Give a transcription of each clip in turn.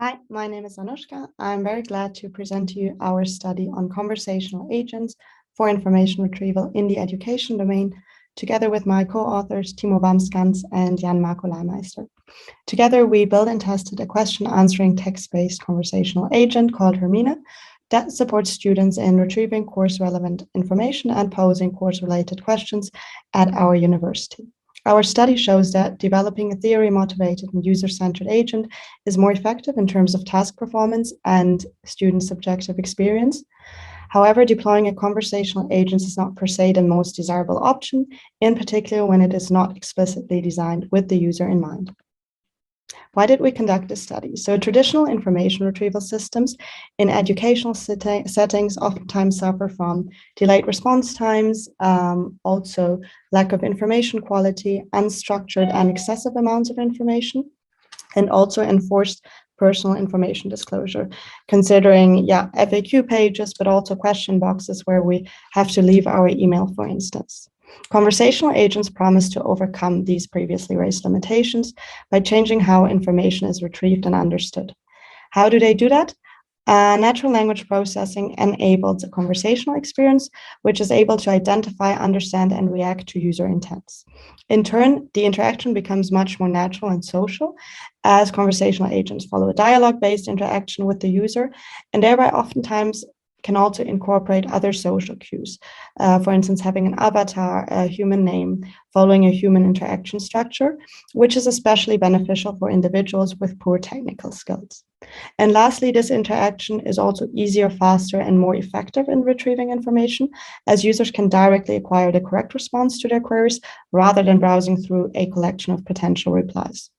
Hi, my name is Anuschka. I'm very glad to present to you our study on conversational agents for information retrieval in the education domain, together with my co-authors Thiemo Wambsganss and Jan-Marco Leimeister. Together, we built and tested a question-answering text-based conversational agent called Hermine that supports students in retrieving course-relevant information and posing course-related questions at our university. Our study shows that developing a theory-motivated and user-centered agent is more effective in terms of task performance and student subjective experience. However, deploying a conversational agent is not per se the most desirable option, in particular when it is not explicitly designed with the user in mind. Why did we conduct this study? So traditional information retrieval systems in educational settings oftentimes suffer from delayed response times, also lack of information quality, unstructured and excessive amounts of information, and also enforced personal information disclosure, considering FAQ pages, but also question boxes where we have to leave our email, for instance. Conversational agents promise to overcome these previously raised limitations by changing how information is retrieved and understood. How do they do that? Natural language processing enables a conversational experience, which is able to identify, understand, and react to user intents. In turn, the interaction becomes much more natural and social, as conversational agents follow a dialogue-based interaction with the user, and thereby oftentimes can also incorporate other social cues. For instance, having an avatar, a human name, following a human interaction structure, which is especially beneficial for individuals with poor technical skills. And lastly, this interaction is also easier, faster, and more effective in retrieving information, as users can directly acquire the correct response to their queries rather than browsing through a collection of potential replies.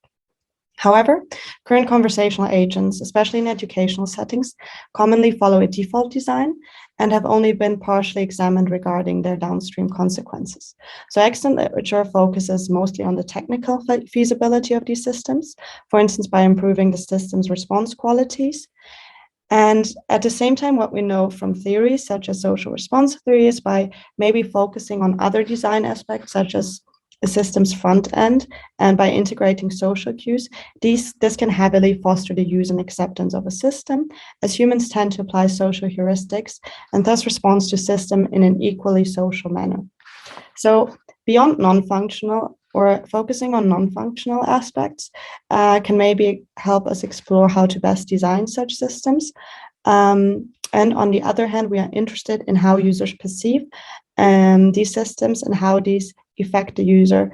However, current conversational agents, especially in educational settings, commonly follow a default design and have only been partially examined regarding their downstream consequences. So extant literature focuses mostly on the technical feasibility of these systems, for instance, by improving the system's response qualities. And at the same time, what we know from theories such as social response theory is by maybe focusing on other design aspects such as a system's front end, and by integrating social cues, this can heavily foster the use and acceptance of a system, as humans tend to apply social heuristics and thus respond to system in an equally social manner. So beyond non-functional or focusing on non-functional aspects can maybe help us explore how to best design such systems. And on the other hand, we are interested in how users perceive these systems and how these affect the user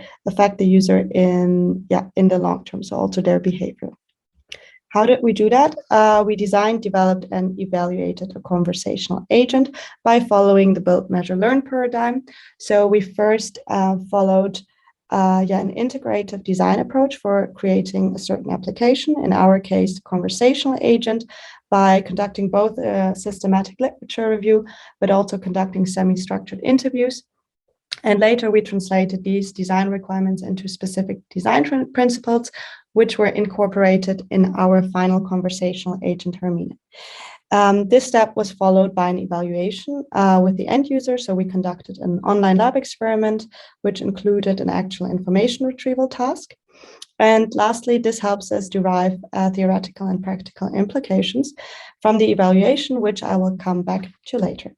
in the long term, so also their behavior. How did we do that? We designed, developed, and evaluated a conversational agent by following the build, measure, learn paradigm. So we first followed an integrative design approach for creating a certain application, in our case, conversational agent, by conducting both a systematic literature review, but also conducting semi-structured interviews. And later we translated these design requirements into specific design principles, which were incorporated in our final conversational agent, Hermine. This step was followed by an evaluation with the end user. So we conducted an online lab experiment, which included an actual information retrieval task. And lastly, this helps us derive theoretical and practical implications from the evaluation, which I will come back to later.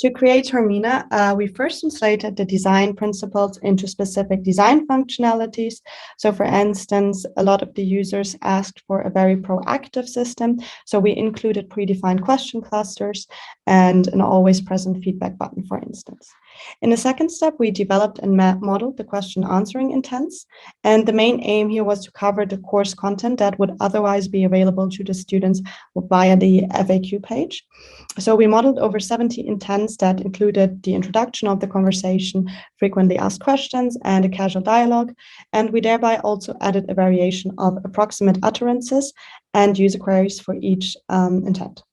To create Hermine, we first translated the design principles into specific design functionalities. So for instance, a lot of the users asked for a very proactive system. So we included predefined question clusters and an always present feedback button, for instance. In the second step, we developed and modeled the question answering intents. And the main aim here was to cover the course content that would otherwise be available to the students via the FAQ page. So we modeled over 70 intents that included the introduction of the conversation, frequently asked questions, and a casual dialogue. And we thereby also added a variation of approximate utterances and user queries for each intent.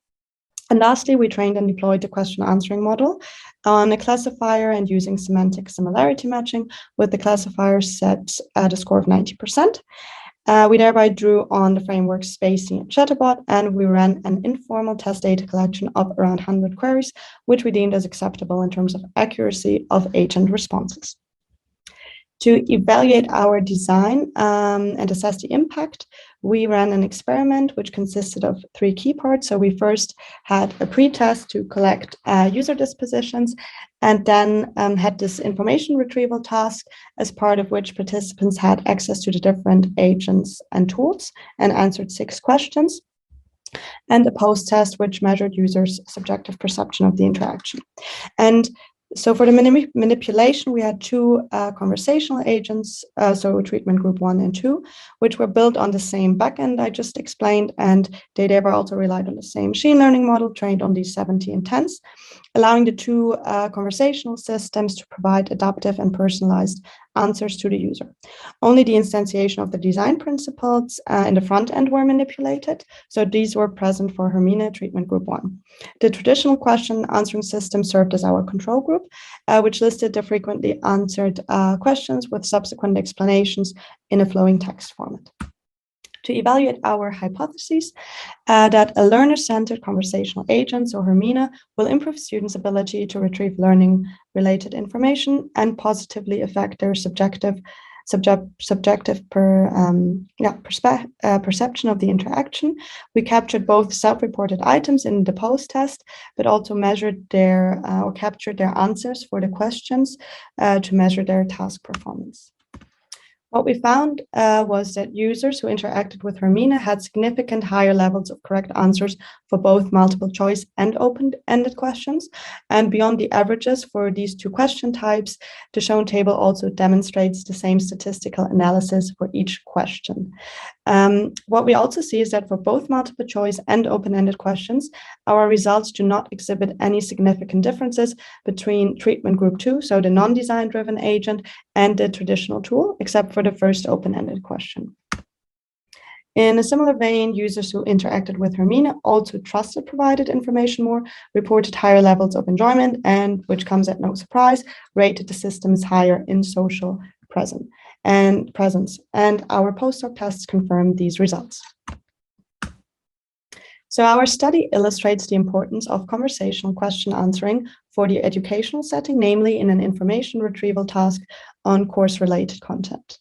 And lastly, we trained and deployed the question answering model on a classifier and using semantic similarity matching with the classifier set at a score of 90%. We thereby drew on the framework Spacey and Chatterbot, and we ran an informal test data collection of around 100 queries, which we deemed as acceptable in terms of accuracy of agent responses. To evaluate our design and assess the impact, we ran an experiment which consisted of 3 key parts. So we first had a pre-test to collect user dispositions, and then had this information retrieval task, as part of which participants had access to the different agents and tools and answered 6 questions, and a post-test which measured users' subjective perception of the interaction. And so for the manipulation, we had 2 conversational agents, so treatment group 1 and 2, which were built on the same backend I just explained, and they therefore also relied on the same machine learning model trained on these 70 intents, allowing the 2 conversational systems to provide adaptive and personalized answers to the user. Only the instantiation of the design principles in the front end were manipulated, so these were present for Hermine treatment group 1. The traditional question answering system served as our control group, which listed the frequently answered questions with subsequent explanations in a flowing text format. To evaluate our hypotheses that a learner-centered conversational agent, so Hermine, will improve students' ability to retrieve learning-related information and positively affect their subjective perception of the interaction. We captured both self-reported items in the post-test, but also measured their or captured their answers for the questions to measure their task performance. What we found was that users who interacted with Hermine had significant higher levels of correct answers for both multiple choice and open-ended questions. And beyond the averages for these 2 question types, the shown table also demonstrates the same statistical analysis for each question. What we also see is that for both multiple choice and open-ended questions, our results do not exhibit any significant differences between treatment group 2, so the non-design driven agent, and the traditional tool, except for the first open-ended question. In a similar vein, users who interacted with Hermine also trusted provided information more, reported higher levels of enjoyment, and, which comes at no surprise, rated the systems higher in social presence. And our postdoc tests confirmed these results. So our study illustrates the importance of conversational question answering for the educational setting, namely in an information retrieval task on course-related content.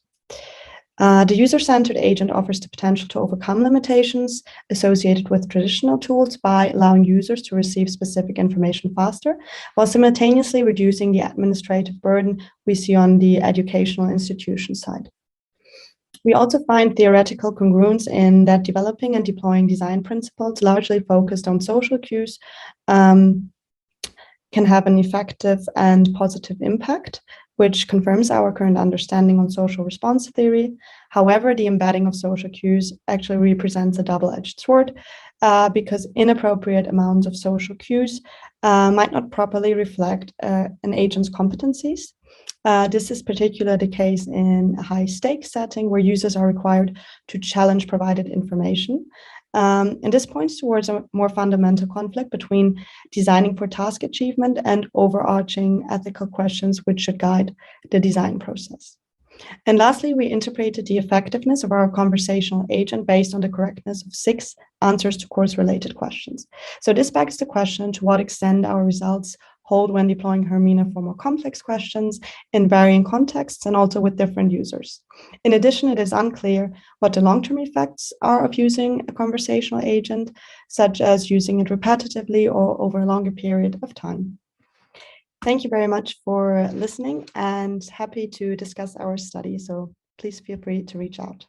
The user-centered agent offers the potential to overcome limitations associated with traditional tools by allowing users to receive specific information faster, while simultaneously reducing the administrative burden we see on the educational institution side. We also find theoretical congruence in that developing and deploying design principles largely focused on social cues can have an effective and positive impact, which confirms our current understanding on social response theory. However, the embedding of social cues actually represents a double-edged sword because inappropriate amounts of social cues might not properly reflect an agent's competencies. This is particularly the case in a high-stakes setting where users are required to challenge provided information. And this points towards a more fundamental conflict between designing for task achievement and overarching ethical questions which should guide the design process. And lastly, we interpreted the effectiveness of our conversational agent based on the correctness of 6 answers to course-related questions. So this begs the question to what extent our results hold when deploying Hermine for more complex questions in varying contexts and also with different users. In addition, it is unclear what the long-term effects are of using a conversational agent, such as using it repetitively or over a longer period of time. Thank you very much for listening and happy to discuss our study. So please feel free to reach out.